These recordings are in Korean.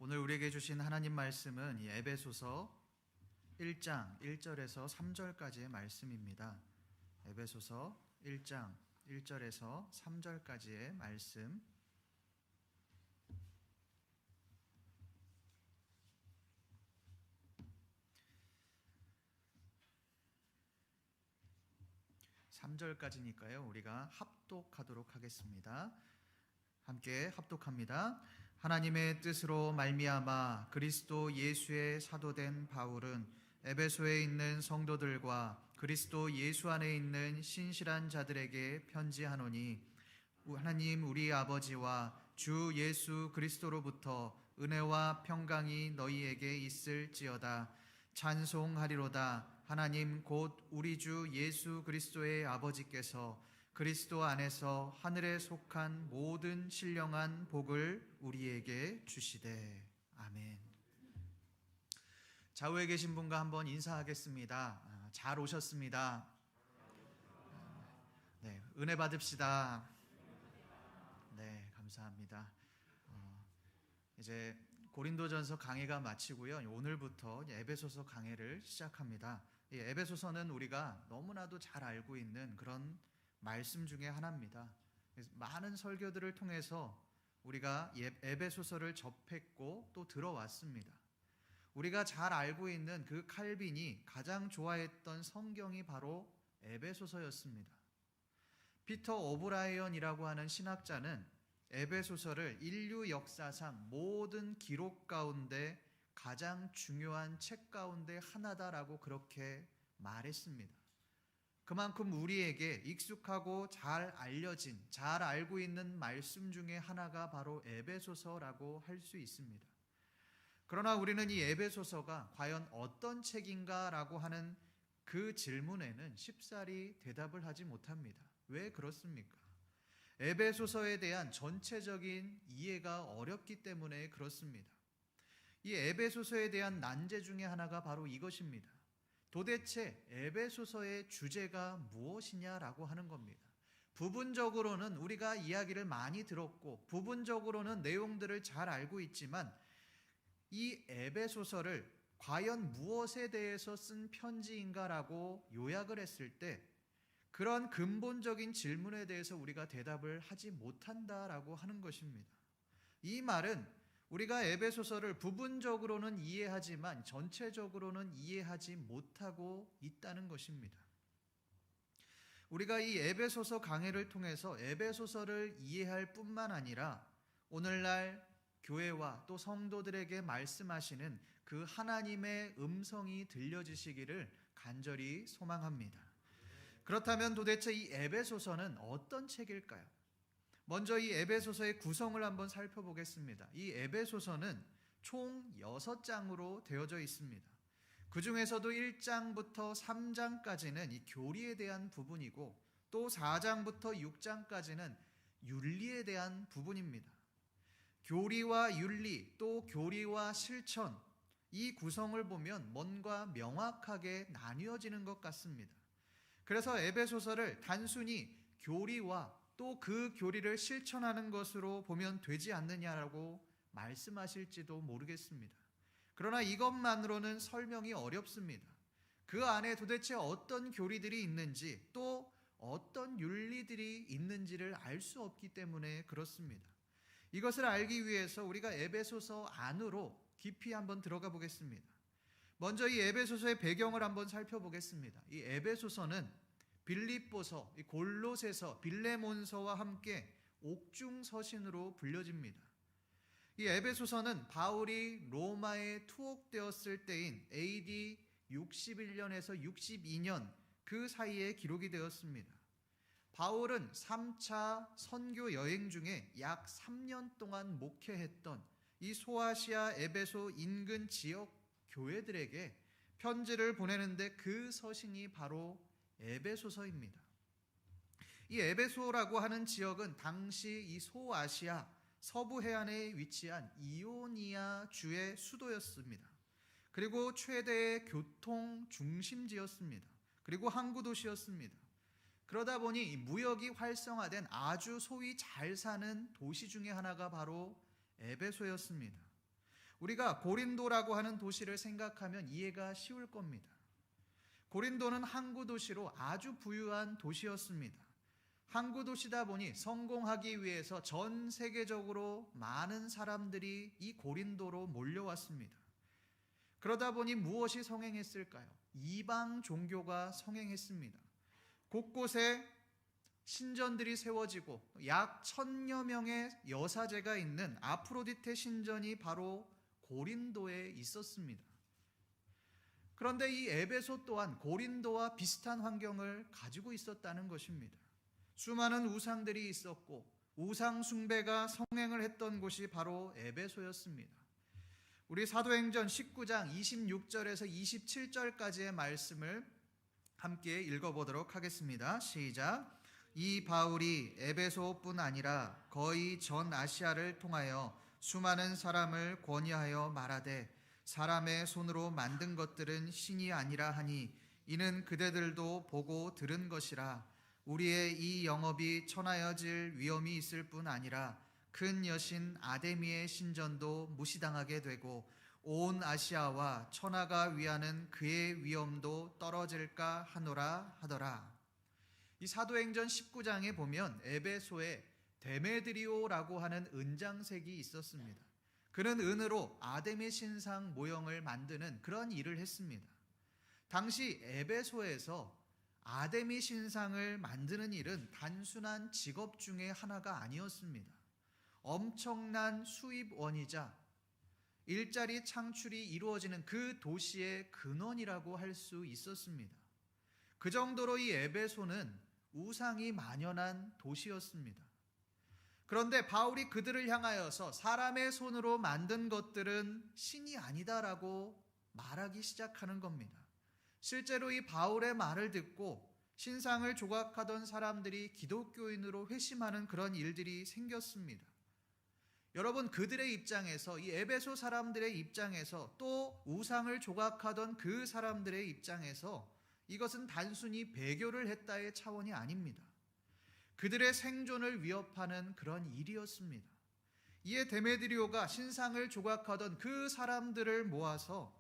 오늘 우리에게 주신 하나님 말씀은 이 에베소서 1장 1절에서 3절까지의 말씀입니다. 에베소서 1장 1절에서 3절까지의 말씀. (3절까지니까요) 우리가 합독하도록 하겠습니다. 함께 합독합니다. 하나님의 뜻으로 말미암아 그리스도 예수의 사도된 바울은 에베소에 있는 성도들과 그리스도 예수 안에 있는 신실한 자들에게 편지하노니, 하나님 우리 아버지와 주 예수 그리스도로부터 은혜와 평강이 너희에게 있을지어다. 찬송하리로다. 하나님 곧 우리 주 예수 그리스도의 아버지께서 그리스도 안에서 하늘에 속한 모든 신령한 복을 우리에게 주시되. 아멘. 좌우에 계신 분과 한번 인사하겠습니다. 잘 오셨습니다. 네, 은혜 받읍시다. 네, 감사합니다. 이제 고린도전서 강해가 마치고요. 오늘부터 에베소서 강해를 시작합니다. 이 에베소서는 우리가 너무나도 잘 알고 있는 그런 말씀 중에 하나입니다. 많은 설교들을 통해서 우리가 에베소서를 접했고 또 들어왔습니다. 우리가 잘 알고 있는 그 칼빈이 가장 좋아했던 성경이 바로 에베소서였습니다. 피터 오브라이언이라고 하는 신학자는 에베소서를 인류 역사상 모든 기록 가운데 가장 중요한 책 가운데 하나다라고 그렇게 말했습니다. 그만큼 우리에게 익숙하고 잘 알려진, 잘 알고 있는 말씀 중에 하나가 바로 에베소서라고 할 수 있습니다. 그러나 우리는 이 에베소서가 과연 어떤 책인가라고 하는 그 질문에는 쉽사리 대답을 하지 못합니다. 왜 그렇습니까? 에베소서에 대한 전체적인 이해가 어렵기 때문에 그렇습니다. 이 에베소서에 대한 난제 중에 하나가 바로 이것입니다. 도대체 에베소서의 주제가 무엇이냐라고 하는 겁니다. 부분적으로는 우리가 이야기를 많이 들었고 부분적으로는 내용들을 잘 알고 있지만 이 에베소서를 과연 무엇에 대해서 쓴 편지인가라고 요약을 했을 때 그런 근본적인 질문에 대해서 우리가 대답을 하지 못한다라고 하는 것입니다. 이 말은 우리가 에베소서를 부분적으로는 이해하지만 전체적으로는 이해하지 못하고 있다는 것입니다. 우리가 이 에베소서 강해를 통해서 에베소서를 이해할 뿐만 아니라 오늘날 교회와 또 성도들에게 말씀하시는 그 하나님의 음성이 들려지시기를 간절히 소망합니다. 그렇다면 도대체 이 에베소서는 어떤 책일까요? 먼저 이 에베소서의 구성을 한번 살펴보겠습니다. 이 에베소서는 총 6장으로 되어져 있습니다. 그 중에서도 1장부터 3장까지는 이 교리에 대한 부분이고 또 4장부터 6장까지는 윤리에 대한 부분입니다. 교리와 윤리 또 교리와 실천, 이 구성을 보면 뭔가 명확하게 나뉘어지는 것 같습니다. 그래서 에베소서를 단순히 교리와 또 그 교리를 실천하는 것으로 보면 되지 않느냐라고 말씀하실지도 모르겠습니다. 그러나 이것만으로는 설명이 어렵습니다. 그 안에 도대체 어떤 교리들이 있는지 또 어떤 윤리들이 있는지를 알 수 없기 때문에 그렇습니다. 이것을 알기 위해서 우리가 에베소서 안으로 깊이 한번 들어가 보겠습니다. 먼저 이 에베소서의 배경을 한번 살펴보겠습니다. 이 에베소서는 빌립보서, 골로새서, 빌레몬서와 함께 옥중서신으로 불려집니다. 이 에베소서는 바울이 로마에 투옥되었을 때인 AD 61년에서 62년 그 사이에 기록이 되었습니다. 바울은 3차 선교 여행 중에 약 3년 동안 목회했던 이 소아시아 에베소 인근 지역 교회들에게 편지를 보내는데 그 서신이 바로 에베소서입니다. 이 에베소라고 하는 지역은 당시 이 소아시아 서부 해안에 위치한 이오니아 주의 수도였습니다. 그리고 최대의 교통 중심지였습니다. 그리고 항구 도시였습니다. 그러다 보니 무역이 활성화된 아주 소위 잘 사는 도시 중에 하나가 바로 에베소였습니다. 우리가 고린도라고 하는 도시를 생각하면 이해가 쉬울 겁니다. 고린도는 항구 도시로 아주 부유한 도시였습니다. 항구 도시다 보니 성공하기 위해서 전 세계적으로 많은 사람들이 이 고린도로 몰려왔습니다. 그러다 보니 무엇이 성행했을까요? 이방 종교가 성행했습니다. 곳곳에 신전들이 세워지고 약 1000여 명의 여사제가 있는 아프로디테 신전이 바로 고린도에 있었습니다. 그런데 이 에베소 또한 고린도와 비슷한 환경을 가지고 있었다는 것입니다. 수많은 우상들이 있었고 우상 숭배가 성행을 했던 곳이 바로 에베소였습니다. 우리 사도행전 19장 26절에서 27절까지의 말씀을 함께 읽어보도록 하겠습니다. 시작. 이 바울이 에베소뿐 아니라 거의 전 아시아를 통하여 수많은 사람을 권유하여 말하되 사람의 손으로 만든 것들은 신이 아니라 하니 이는 그대들도 보고 들은 것이라. 우리의 이 영업이 천하여질 위험이 있을 뿐 아니라 큰 여신 아데미의 신전도 무시당하게 되고 온 아시아와 천하가 위하는 그의 위엄도 떨어질까 하노라 하더라. 이 사도행전 19장에 보면 에베소에 데메드리오라고 하는 은장색이 있었습니다. 그는 은으로 아데미 신상 모형을 만드는 그런 일을 했습니다. 당시 에베소에서 아데미 신상을 만드는 일은 단순한 직업 중에 하나가 아니었습니다. 엄청난 수입원이자 일자리 창출이 이루어지는 그 도시의 근원이라고 할 수 있었습니다. 그 정도로 이 에베소는 우상이 만연한 도시였습니다. 그런데 바울이 그들을 향하여서 사람의 손으로 만든 것들은 신이 아니다라고 말하기 시작하는 겁니다. 실제로 이 바울의 말을 듣고 신상을 조각하던 사람들이 기독교인으로 회심하는 그런 일들이 생겼습니다. 여러분, 그들의 입장에서, 이 에베소 사람들의 입장에서, 또 우상을 조각하던 그 사람들의 입장에서 이것은 단순히 배교를 했다의 차원이 아닙니다. 그들의 생존을 위협하는 그런 일이었습니다. 이에 데메드리오가 신상을 조각하던 그 사람들을 모아서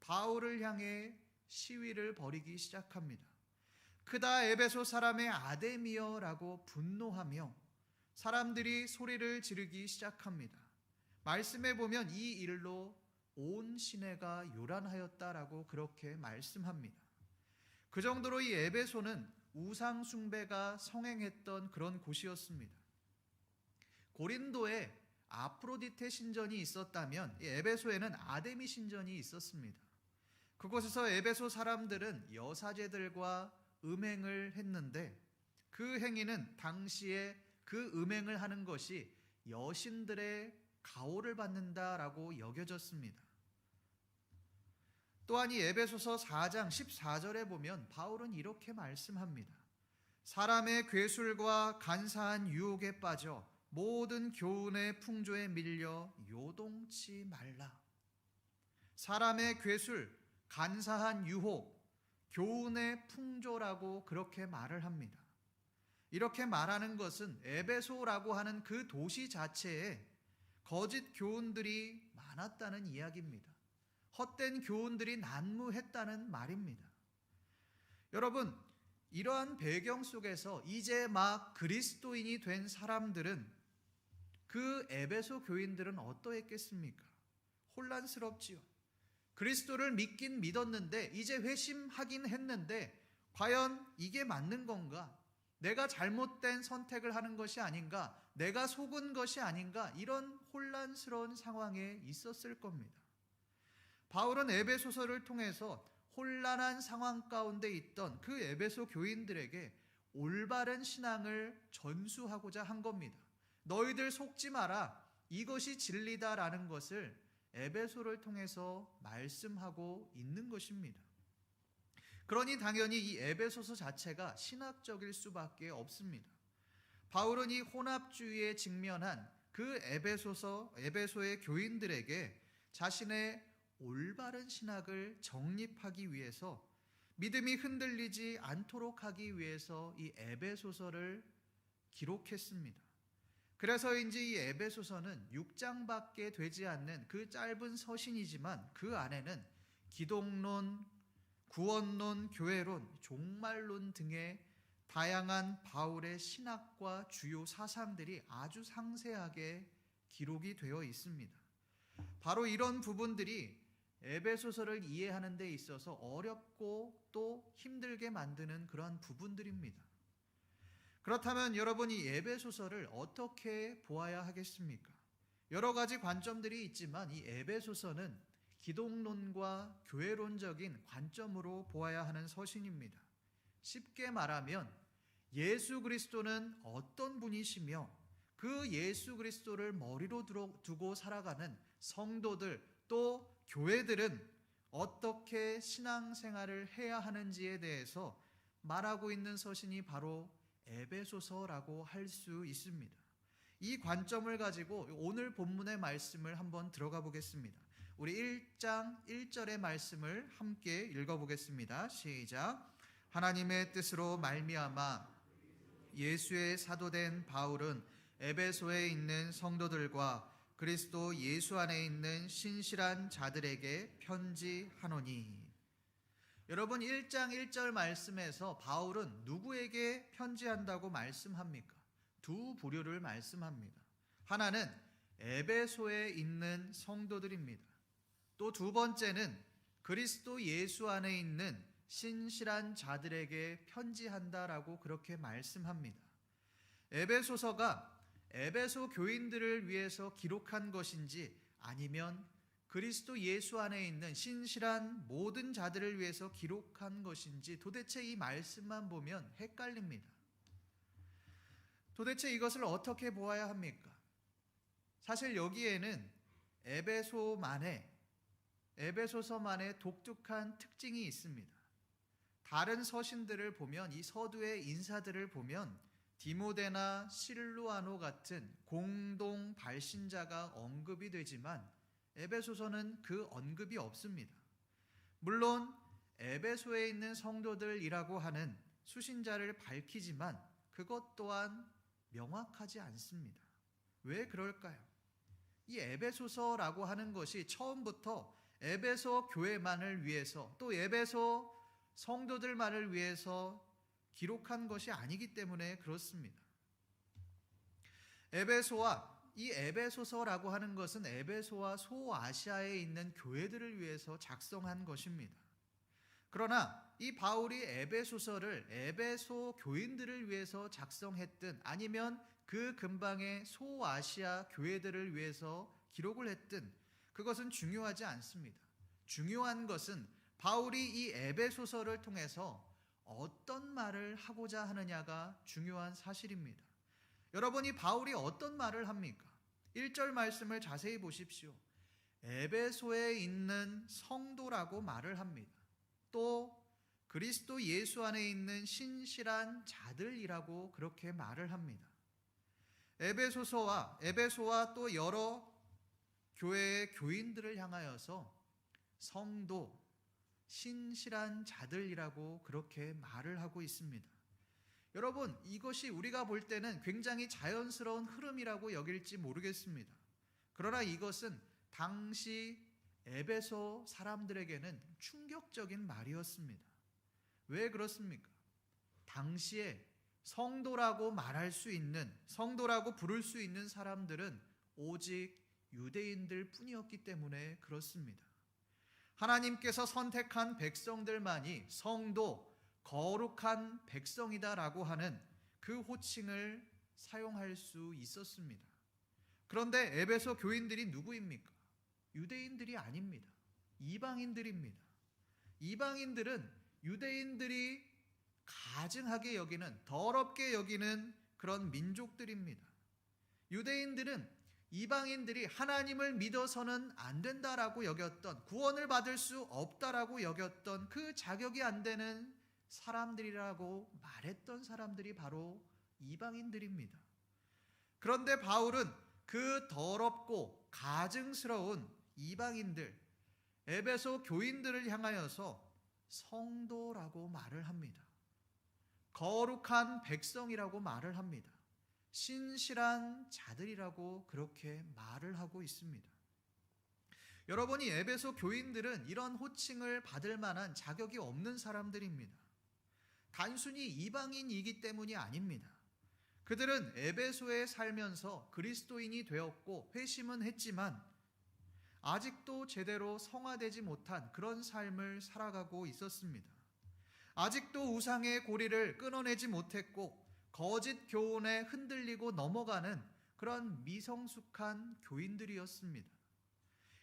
바울을 향해 시위를 벌이기 시작합니다. 그다 에베소 사람의 아데미여라고 분노하며 사람들이 소리를 지르기 시작합니다. 말씀에 보면 이 일로 온 시내가 요란하였다라고 그렇게 말씀합니다. 그 정도로 이 에베소는 우상 숭배가 성행했던 그런 곳이었습니다. 고린도에 아프로디테 신전이 있었다면 이 에베소에는 아데미 신전이 있었습니다. 그곳에서 에베소 사람들은 여사제들과 음행을 했는데 그 행위는 당시에 그 음행을 하는 것이 여신들의 가호를 받는다라고 여겨졌습니다. 또한 이 에베소서 4장 14절에 보면 바울은 이렇게 말씀합니다. 사람의 괴술과 간사한 유혹에 빠져 모든 교훈의 풍조에 밀려 요동치 말라. 사람의 괴술, 간사한 유혹, 교훈의 풍조라고 그렇게 말을 합니다. 이렇게 말하는 것은 에베소라고 하는 그 도시 자체에 거짓 교훈들이 많았다는 이야기입니다. 헛된 교훈들이 난무했다는 말입니다. 여러분, 이러한 배경 속에서 이제 막 그리스도인이 된 사람들은, 그 에베소 교인들은 어떠했겠습니까? 혼란스럽지요. 그리스도를 믿긴 믿었는데 이제 회심하긴 했는데 과연 이게 맞는 건가? 내가 잘못된 선택을 하는 것이 아닌가? 내가 속은 것이 아닌가? 이런 혼란스러운 상황에 있었을 겁니다. 바울은 에베소서를 통해서 혼란한 상황 가운데 있던 그 에베소 교인들에게 올바른 신앙을 전수하고자 한 겁니다. 너희들 속지 마라. 이것이 진리다라는 것을 에베소를 통해서 말씀하고 있는 것입니다. 그러니 당연히 이 에베소서 자체가 신학적일 수밖에 없습니다. 바울은 이 혼합주의에 직면한 그 에베소의 교인들에게 자신의 올바른 신학을 정립하기 위해서, 믿음이 흔들리지 않도록 하기 위해서 이 에베소서를 기록했습니다. 그래서인지 이 에베소서는 6장밖에 되지 않는 그 짧은 서신이지만 그 안에는 기독론, 구원론, 교회론, 종말론 등의 다양한 바울의 신학과 주요 사상들이 아주 상세하게 기록이 되어 있습니다. 바로 이런 부분들이 에베소서를 이해하는 데 있어서 어렵고 또 힘들게 만드는 그런 부분들입니다. 그렇다면 여러분이 에베소서를 어떻게 보아야 하겠습니까? 여러 가지 관점들이 있지만 이 에베소서는 기독론과 교회론적인 관점으로 보아야 하는 서신입니다. 쉽게 말하면 예수 그리스도는 어떤 분이시며 그 예수 그리스도를 머리로 두고 살아가는 성도들 또 교회들은 어떻게 신앙생활을 해야 하는지에 대해서 말하고 있는 서신이 바로 에베소서라고 할 수 있습니다. 이 관점을 가지고 오늘 본문의 말씀을 한번 들어가 보겠습니다. 우리 1장 1절의 말씀을 함께 읽어보겠습니다. 시작. 하나님의 뜻으로 말미암아 예수의 사도된 바울은 에베소에 있는 성도들과 그리스도 예수 안에 있는 신실한 자들에게 편지하노니. 여러분 1장 1절 말씀에서 바울은 누구에게 편지한다고 말씀합니까? 두 부류를 말씀합니다. 하나는 에베소에 있는 성도들입니다. 또 두 번째는 그리스도 예수 안에 있는 신실한 자들에게 편지한다라고 그렇게 말씀합니다. 에베소서가 에베소 교인들을 위해서 기록한 것인지 아니면 그리스도 예수 안에 있는 신실한 모든 자들을 위해서 기록한 것인지 도대체 이 말씀만 보면 헷갈립니다. 도대체 이것을 어떻게 보아야 합니까? 사실 여기에는 에베소서만의 독특한 특징이 있습니다. 다른 서신들을 보면 이 서두의 인사들을 보면 디모데나 실루아노 같은 공동 발신자가 언급이 되지만 에베소서는 그 언급이 없습니다. 물론 에베소에 있는 성도들이라고 하는 수신자를 밝히지만 그것 또한 명확하지 않습니다. 왜 그럴까요? 이 에베소서라고 하는 것이 처음부터 에베소 교회만을 위해서 또 에베소 성도들만을 위해서 기록한 것이 아니기 때문에 그렇습니다. 이 에베소서라고 하는 것은 에베소와 소아시아에 있는 교회들을 위해서 작성한 것입니다. 그러나 이 바울이 에베소서를 에베소 교인들을 위해서 작성했든 아니면 그 근방의 소아시아 교회들을 위해서 기록을 했든 그것은 중요하지 않습니다. 중요한 것은 바울이 이 에베소서를 통해서 어떤 말을 하고자 하느냐가 중요한 사실입니다. 여러분이 바울이 어떤 말을 합니까? 1절 말씀을 자세히 보십시오. 에베소에 있는 성도라고 말을 합니다. 또 그리스도 예수 안에 있는 신실한 자들이라고 그렇게 말을 합니다. 에베소와 또 여러 교회의 교인들을 향하여서 성도, 신실한 자들이라고 그렇게 말을 하고 있습니다. 여러분, 이것이 우리가 볼 때는 굉장히 자연스러운 흐름이라고 여길지 모르겠습니다. 그러나 이것은 당시 에베소 사람들에게는 충격적인 말이었습니다. 왜 그렇습니까? 당시에 성도라고 말할 수 있는, 성도라고 부를 수 있는 사람들은 오직 유대인들 뿐이었기 때문에 그렇습니다. 하나님께서 선택한 백성들만이 성도, 거룩한 백성이다라고 하는 그 호칭을 사용할 수 있었습니다. 그런데 에베소 교인들이 누구입니까? 유대인들이 아닙니다. 이방인들입니다. 이방인들은 유대인들이 가증하게 여기는, 더럽게 여기는 그런 민족들입니다. 유대인들은 이방인들이 하나님을 믿어서는 안 된다라고 여겼던, 구원을 받을 수 없다라고 여겼던 그 자격이 안 되는 사람들이라고 말했던 사람들이 바로 이방인들입니다. 그런데 바울은 그 더럽고 가증스러운 이방인들, 에베소 교인들을 향하여서 성도라고 말을 합니다. 거룩한 백성이라고 말을 합니다. 신실한 자들이라고 그렇게 말을 하고 있습니다. 여러분이 에베소 교인들은 이런 호칭을 받을 만한 자격이 없는 사람들입니다. 단순히 이방인이기 때문이 아닙니다. 그들은 에베소에 살면서 그리스도인이 되었고 회심은 했지만 아직도 제대로 성화되지 못한 그런 삶을 살아가고 있었습니다. 아직도 우상의 고리를 끊어내지 못했고 거짓 교훈에 흔들리고 넘어가는 그런 미성숙한 교인들이었습니다.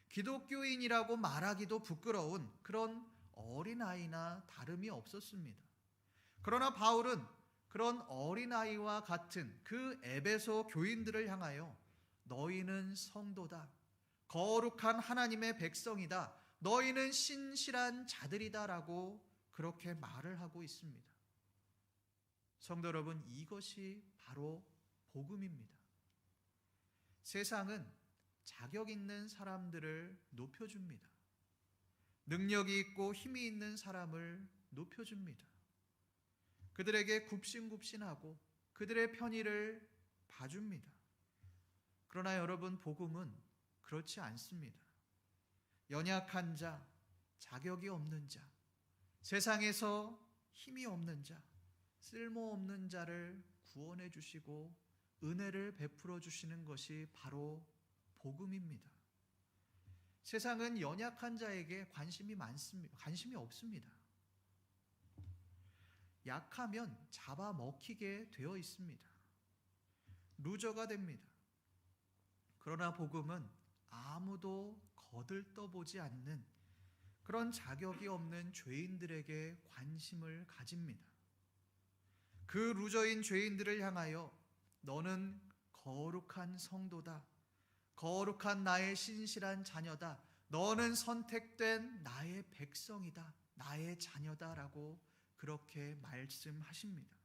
기독교인이라고 말하기도 부끄러운 그런 어린아이나 다름이 없었습니다. 그러나 바울은 그런 어린아이와 같은 그 에베소 교인들을 향하여 너희는 성도다, 거룩한 하나님의 백성이다, 너희는 신실한 자들이다 라고 그렇게 말을 하고 있습니다. 성도 여러분, 이것이 바로 복음입니다. 세상은 자격 있는 사람들을 높여줍니다. 능력이 있고 힘이 있는 사람을 높여줍니다. 그들에게 굽신굽신하고 그들의 편의를 봐줍니다. 그러나 여러분, 복음은 그렇지 않습니다. 연약한 자, 자격이 없는 자, 세상에서 힘이 없는 자, 쓸모없는 자를 구원해 주시고 은혜를 베풀어 주시는 것이 바로 복음입니다. 세상은 연약한 자에게 관심이 없습니다. 약하면 잡아먹히게 되어 있습니다. 루저가 됩니다. 그러나 복음은 아무도 거들떠보지 않는 그런 자격이 없는 죄인들에게 관심을 가집니다. 그 루저인 죄인들을 향하여 너는 거룩한 성도다, 거룩한 나의 신실한 자녀다, 너는 선택된 나의 백성이다, 나의 자녀다라고 그렇게 말씀하십니다.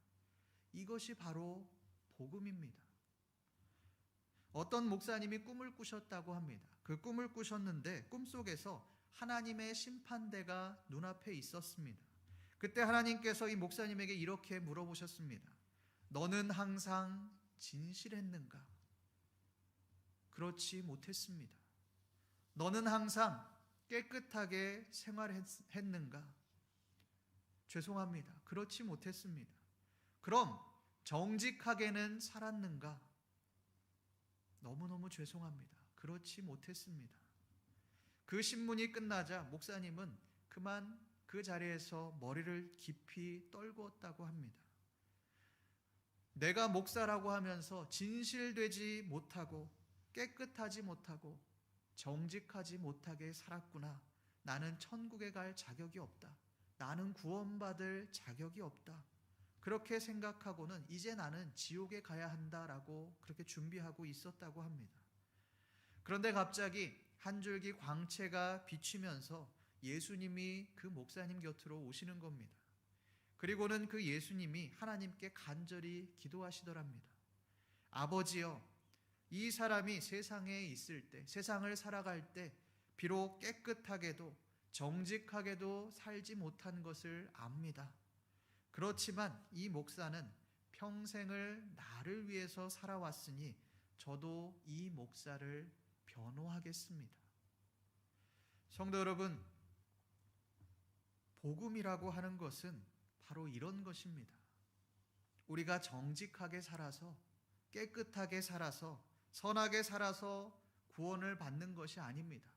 이것이 바로 복음입니다. 어떤 목사님이 꿈을 꾸셨다고 합니다. 그 꿈을 꾸셨는데 꿈속에서 하나님의 심판대가 눈앞에 있었습니다. 그때 하나님께서 이 목사님에게 이렇게 물어보셨습니다. 너는 항상 진실했는가? 그렇지 못했습니다. 너는 항상 깨끗하게 생활했는가? 죄송합니다. 그렇지 못했습니다. 그럼 정직하게는 살았는가? 너무너무 죄송합니다. 그렇지 못했습니다. 그 신문이 끝나자 목사님은 그만 그 자리에서 머리를 깊이 떨구었다고 합니다. 내가 목사라고 하면서 진실되지 못하고 깨끗하지 못하고 정직하지 못하게 살았구나. 나는 천국에 갈 자격이 없다. 나는 구원받을 자격이 없다. 그렇게 생각하고는 이제 나는 지옥에 가야 한다라고 그렇게 준비하고 있었다고 합니다. 그런데 갑자기 한 줄기 광채가 비치면서 예수님이 그 목사님 곁으로 오시는 겁니다. 그리고는 그 예수님이 하나님께 간절히 기도하시더랍니다. 아버지여, 이 사람이 세상에 있을 때, 세상을 살아갈 때 비록 깨끗하게도 정직하게도 살지 못한 것을 압니다. 그렇지만 이 목사는 평생을 나를 위해서 살아왔으니 저도 이 목사를 변호하겠습니다. 성도 여러분, 복음이라고 하는 것은 바로 이런 것입니다. 우리가 정직하게 살아서 깨끗하게 살아서 선하게 살아서 구원을 받는 것이 아닙니다.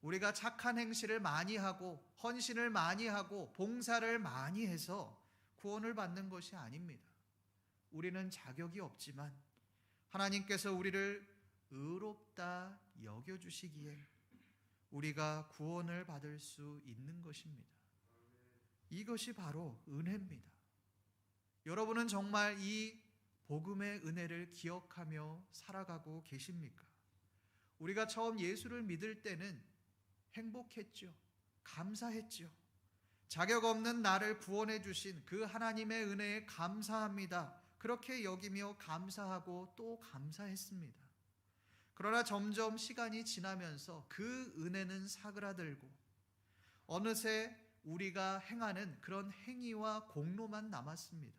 우리가 착한 행실을 많이 하고 헌신을 많이 하고 봉사를 많이 해서 구원을 받는 것이 아닙니다. 우리는 자격이 없지만 하나님께서 우리를 의롭다 여겨주시기에 우리가 구원을 받을 수 있는 것입니다. 이것이 바로 은혜입니다. 여러분은 정말 이 복음의 은혜를 기억하며 살아가고 계십니까? 우리가 처음 예수를 믿을 때는 행복했죠. 감사했죠. 자격 없는 나를 구원해 주신 그 하나님의 은혜에 감사합니다. 그렇게 여기며 감사하고 또 감사했습니다. 그러나 점점 시간이 지나면서 그 은혜는 사그라들고 어느새 우리가 행하는 그런 행위와 공로만 남았습니다.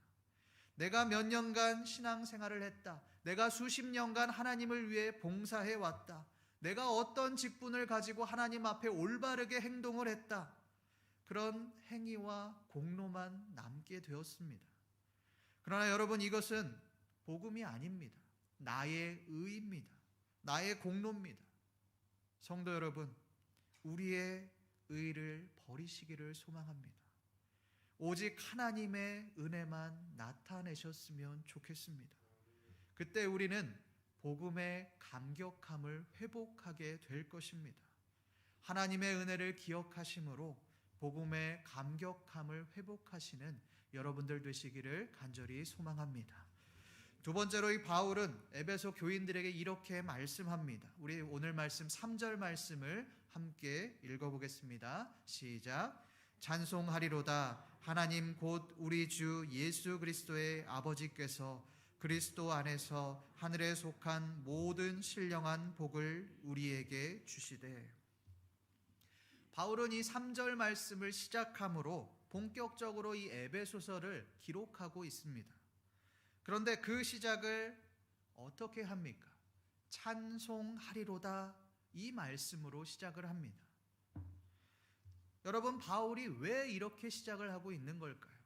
내가 몇 년간 신앙생활을 했다. 내가 수십 년간 하나님을 위해 봉사해 왔다. 내가 어떤 직분을 가지고 하나님 앞에 올바르게 행동을 했다. 그런 행위와 공로만 남게 되었습니다. 그러나 여러분, 이것은 복음이 아닙니다. 나의 의입니다. 나의 공로입니다. 성도 여러분, 우리의 의를 버리시기를 소망합니다. 오직 하나님의 은혜만 나타내셨으면 좋겠습니다. 그때 우리는 복음의 감격함을 회복하게 될 것입니다. 하나님의 은혜를 기억하심으로 복음의 감격함을 회복하시는 여러분들 되시기를 간절히 소망합니다. 두 번째로 이 바울은 에베소 교인들에게 이렇게 말씀합니다. 우리 오늘 말씀 3절 말씀을 함께 읽어보겠습니다. 시작. 찬송하리로다. 하나님 곧 우리 주 예수 그리스도의 아버지께서 그리스도 안에서 하늘에 속한 모든 신령한 복을 우리에게 주시되. 바울은 이 3절 말씀을 시작함으로 본격적으로 이 에베소서를 기록하고 있습니다. 그런데 그 시작을 어떻게 합니까? 찬송하리로다, 이 말씀으로 시작을 합니다. 여러분, 바울이 왜 이렇게 시작을 하고 있는 걸까요?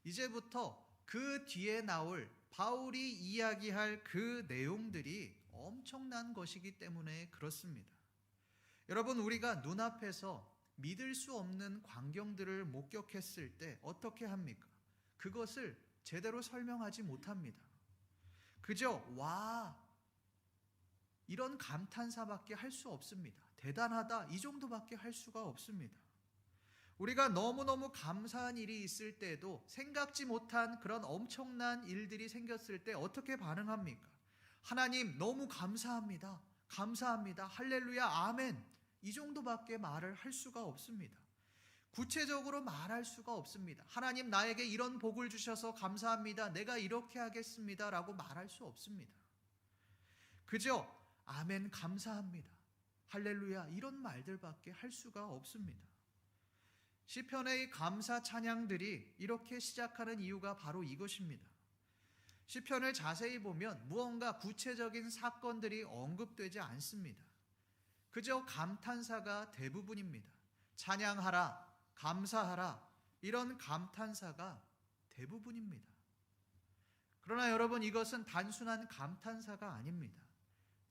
이제부터 그 뒤에 나올 바울이 이야기할 그 내용들이 엄청난 것이기 때문에 그렇습니다. 여러분, 우리가 눈앞에서 믿을 수 없는 광경들을 목격했을 때 어떻게 합니까? 그것을 제대로 설명하지 못합니다. 그저 와, 이런 감탄사밖에 할 수 없습니다. 대단하다, 이 정도밖에 할 수가 없습니다. 우리가 너무너무 감사한 일이 있을 때도 생각지 못한 그런 엄청난 일들이 생겼을 때 어떻게 반응합니까? 하나님 너무 감사합니다. 감사합니다. 할렐루야, 아멘. 이 정도밖에 말을 할 수가 없습니다. 구체적으로 말할 수가 없습니다. 하나님 나에게 이런 복을 주셔서 감사합니다. 내가 이렇게 하겠습니다. 라고 말할 수 없습니다. 그저 아멘, 감사합니다. 할렐루야, 이런 말들밖에 할 수가 없습니다. 시편의 감사 찬양들이 이렇게 시작하는 이유가 바로 이것입니다. 시편을 자세히 보면 무언가 구체적인 사건들이 언급되지 않습니다. 그저 감탄사가 대부분입니다. 찬양하라, 감사하라, 이런 감탄사가 대부분입니다. 그러나 여러분, 이것은 단순한 감탄사가 아닙니다.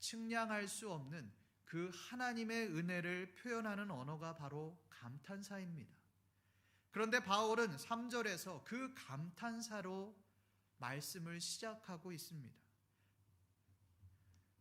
측량할 수 없는 그 하나님의 은혜를 표현하는 언어가 바로 감탄사입니다. 그런데 바울은 3절에서 그 감탄사로 말씀을 시작하고 있습니다.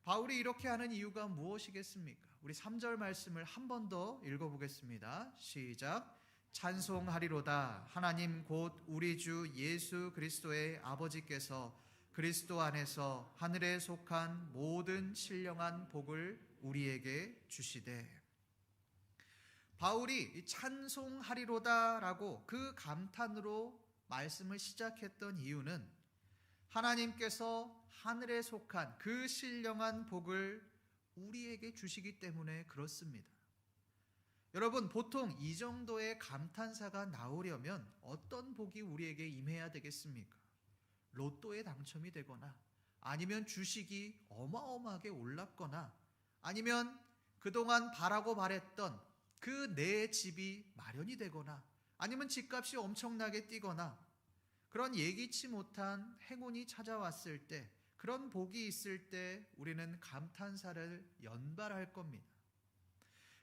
바울이 이렇게 하는 이유가 무엇이겠습니까? 우리 3절 말씀을 한 번 더 읽어보겠습니다. 시작. 찬송하리로다. 하나님 곧 우리 주 예수 그리스도의 아버지께서 그리스도 안에서 하늘에 속한 모든 신령한 복을 우리에게 주시되. 바울이 찬송하리로다라고 그 감탄으로 말씀을 시작했던 이유는 하나님께서 하늘에 속한 그 신령한 복을 우리에게 주시기 때문에 그렇습니다. 여러분, 보통 이 정도의 감탄사가 나오려면 어떤 복이 우리에게 임해야 되겠습니까? 로또에 당첨이 되거나, 아니면 주식이 어마어마하게 올랐거나, 아니면 그동안 바라고 바랬던 그 내 집이 마련이 되거나, 아니면 집값이 엄청나게 뛰거나, 그런 예기치 못한 행운이 찾아왔을 때, 그런 복이 있을 때 우리는 감탄사를 연발할 겁니다.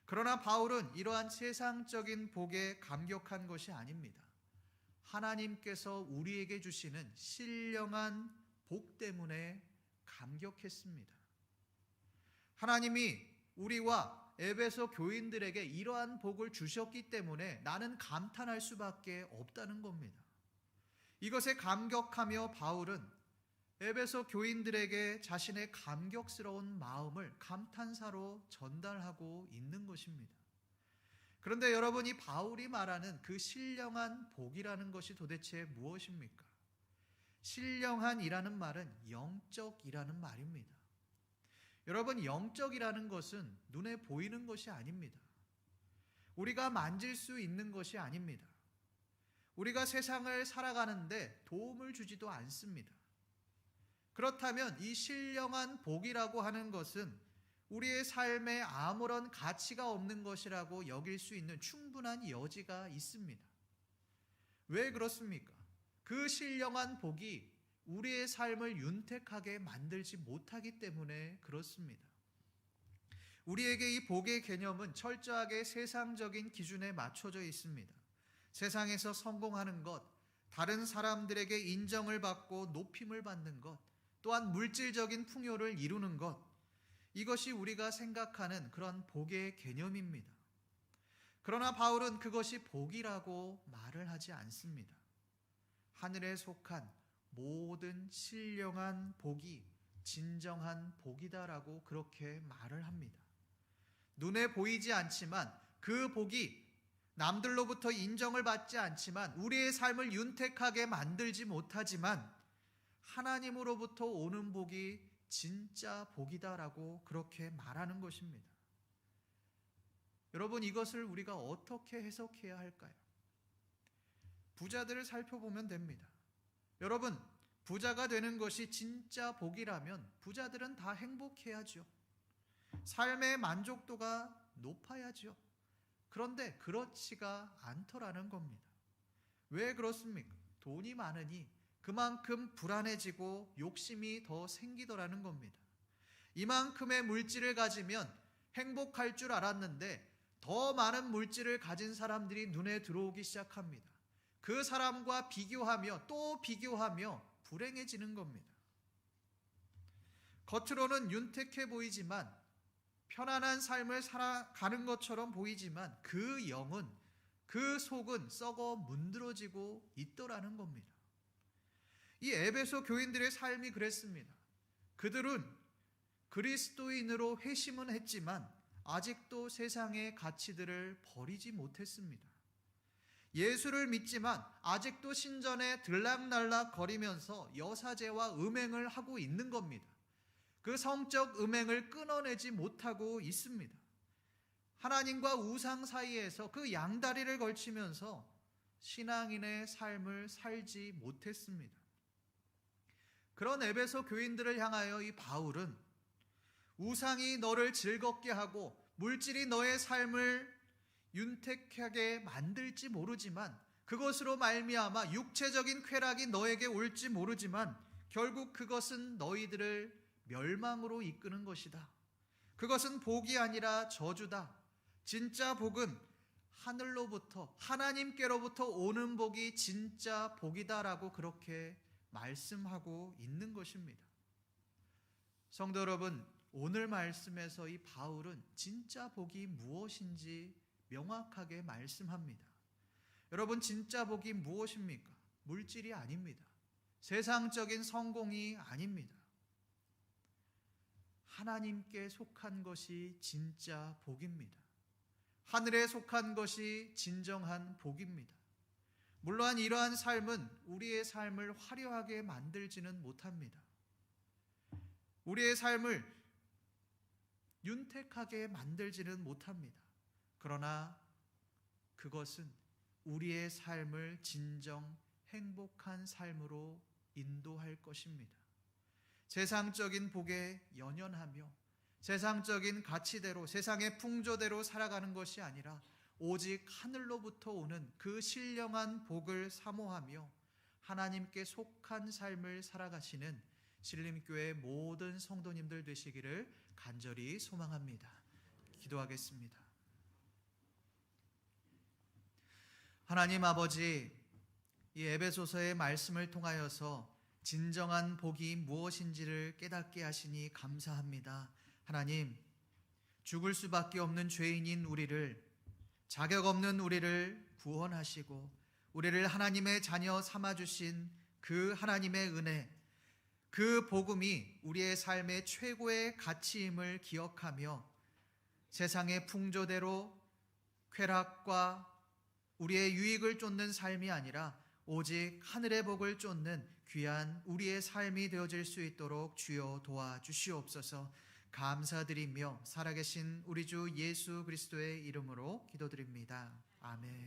그러나 바울은 이러한 세상적인 복에 감격한 것이 아닙니다. 하나님께서 우리에게 주시는 신령한 복 때문에 감격했습니다. 하나님이 우리와 에베소 교인들에게 이러한 복을 주셨기 때문에 나는 감탄할 수밖에 없다는 겁니다. 이것에 감격하며 바울은 에베소 교인들에게 자신의 감격스러운 마음을 감탄사로 전달하고 있는 것입니다. 그런데 여러분, 이 바울이 말하는 그 신령한 복이라는 것이 도대체 무엇입니까? 신령한이라는 말은 영적이라는 말입니다. 여러분, 영적이라는 것은 눈에 보이는 것이 아닙니다. 우리가 만질 수 있는 것이 아닙니다. 우리가 세상을 살아가는데 도움을 주지도 않습니다. 그렇다면 이 신령한 복이라고 하는 것은 우리의 삶에 아무런 가치가 없는 것이라고 여길 수 있는 충분한 여지가 있습니다. 왜 그렇습니까? 그 신령한 복이 우리의 삶을 윤택하게 만들지 못하기 때문에 그렇습니다. 우리에게 이 복의 개념은 철저하게 세상적인 기준에 맞춰져 있습니다. 세상에서 성공하는 것, 다른 사람들에게 인정을 받고 높임을 받는 것, 또한 물질적인 풍요를 이루는 것, 이것이 우리가 생각하는 그런 복의 개념입니다. 그러나 바울은 그것이 복이라고 말을 하지 않습니다. 하늘에 속한 모든 신령한 복이 진정한 복이다라고 그렇게 말을 합니다. 눈에 보이지 않지만 그 복이 남들로부터 인정을 받지 않지만 우리의 삶을 윤택하게 만들지 못하지만 하나님으로부터 오는 복이 진짜 복이다라고 그렇게 말하는 것입니다. 여러분, 이것을 우리가 어떻게 해석해야 할까요? 부자들을 살펴보면 됩니다. 여러분, 부자가 되는 것이 진짜 복이라면 부자들은 다 행복해야죠. 삶의 만족도가 높아야죠. 그런데 그렇지가 않더라는 겁니다. 왜 그렇습니까? 돈이 많으니 그만큼 불안해지고 욕심이 더 생기더라는 겁니다. 이만큼의 물질을 가지면 행복할 줄 알았는데 더 많은 물질을 가진 사람들이 눈에 들어오기 시작합니다. 그 사람과 비교하며 또 비교하며 불행해지는 겁니다. 겉으로는 윤택해 보이지만 편안한 삶을 살아가는 것처럼 보이지만 그 영은, 그 속은 썩어 문드러지고 있더라는 겁니다. 이 에베소 교인들의 삶이 그랬습니다. 그들은 그리스도인으로 회심은 했지만 아직도 세상의 가치들을 버리지 못했습니다. 예수를 믿지만 아직도 신전에 들락날락 거리면서 여사제와 음행을 하고 있는 겁니다. 그 성적 음행을 끊어내지 못하고 있습니다. 하나님과 우상 사이에서 그 양다리를 걸치면서 신앙인의 삶을 살지 못했습니다. 그런 에베소 교인들을 향하여 이 바울은 우상이 너를 즐겁게 하고 물질이 너의 삶을 윤택하게 만들지 모르지만 그것으로 말미암아 육체적인 쾌락이 너에게 올지 모르지만 결국 그것은 너희들을 멸망으로 이끄는 것이다. 그것은 복이 아니라 저주다. 진짜 복은 하늘로부터, 하나님께로부터 오는 복이 진짜 복이다라고 그렇게 말씀하고 있는 것입니다. 성도 여러분, 오늘 말씀에서 이 바울은 진짜 복이 무엇인지 명확하게 말씀합니다. 여러분, 진짜 복이 무엇입니까? 물질이 아닙니다. 세상적인 성공이 아닙니다. 하나님께 속한 것이 진짜 복입니다. 하늘에 속한 것이 진정한 복입니다. 물론 이러한 삶은 우리의 삶을 화려하게 만들지는 못합니다. 우리의 삶을 윤택하게 만들지는 못합니다. 그러나 그것은 우리의 삶을 진정 행복한 삶으로 인도할 것입니다. 세상적인 복에 연연하며 세상적인 가치대로, 세상의 풍조대로 살아가는 것이 아니라 오직 하늘로부터 오는 그 신령한 복을 사모하며 하나님께 속한 삶을 살아가시는 신림교회 모든 성도님들 되시기를 간절히 소망합니다. 기도하겠습니다. 하나님 아버지, 이 에베소서의 말씀을 통하여서 진정한 복이 무엇인지를 깨닫게 하시니 감사합니다. 하나님, 죽을 수밖에 없는 죄인인 우리를, 자격 없는 우리를 구원하시고 우리를 하나님의 자녀 삼아주신 그 하나님의 은혜, 그 복음이 우리의 삶의 최고의 가치임을 기억하며 세상의 풍조대로 쾌락과 우리의 유익을 쫓는 삶이 아니라 오직 하늘의 복을 쫓는 귀한 우리의 삶이 되어질 수 있도록 주여 도와주시옵소서. 감사드리며 살아계신 우리 주 예수 그리스도의 이름으로 기도드립니다. 아멘.